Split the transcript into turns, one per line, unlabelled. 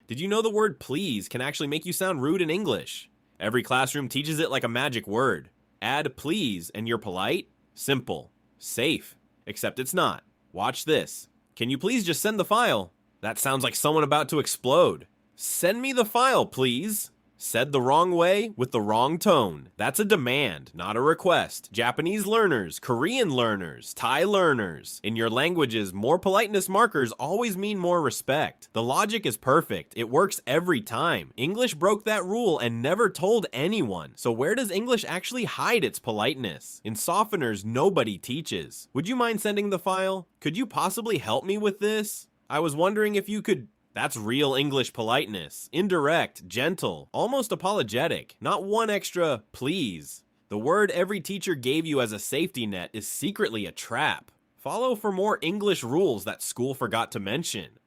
Did you know the word please can actually make you sound rude in English? Every classroom teaches it like a magic word. Add please and you're polite? Simple. Safe. Except it's not. Watch this. Can you please just send the file? That sounds like someone about to explode. Send me the file, please. Said the wrong way with the wrong tone. That's a demand, not a request. Japanese learners, Korean learners, Thai learners. In your languages, more politeness markers always mean more respect. The logic is perfect. It works every time. English broke that rule and never told anyone. So where does English actually hide its politeness? In softeners, nobody teaches. Would you mind sending the file? Could you possibly help me with this? I was wondering if you could. That's real English politeness. Indirect, gentle, almost apologetic. Not one extra please. The word every teacher gave you as a safety net is secretly a trap. Follow for more English rules that school forgot to mention.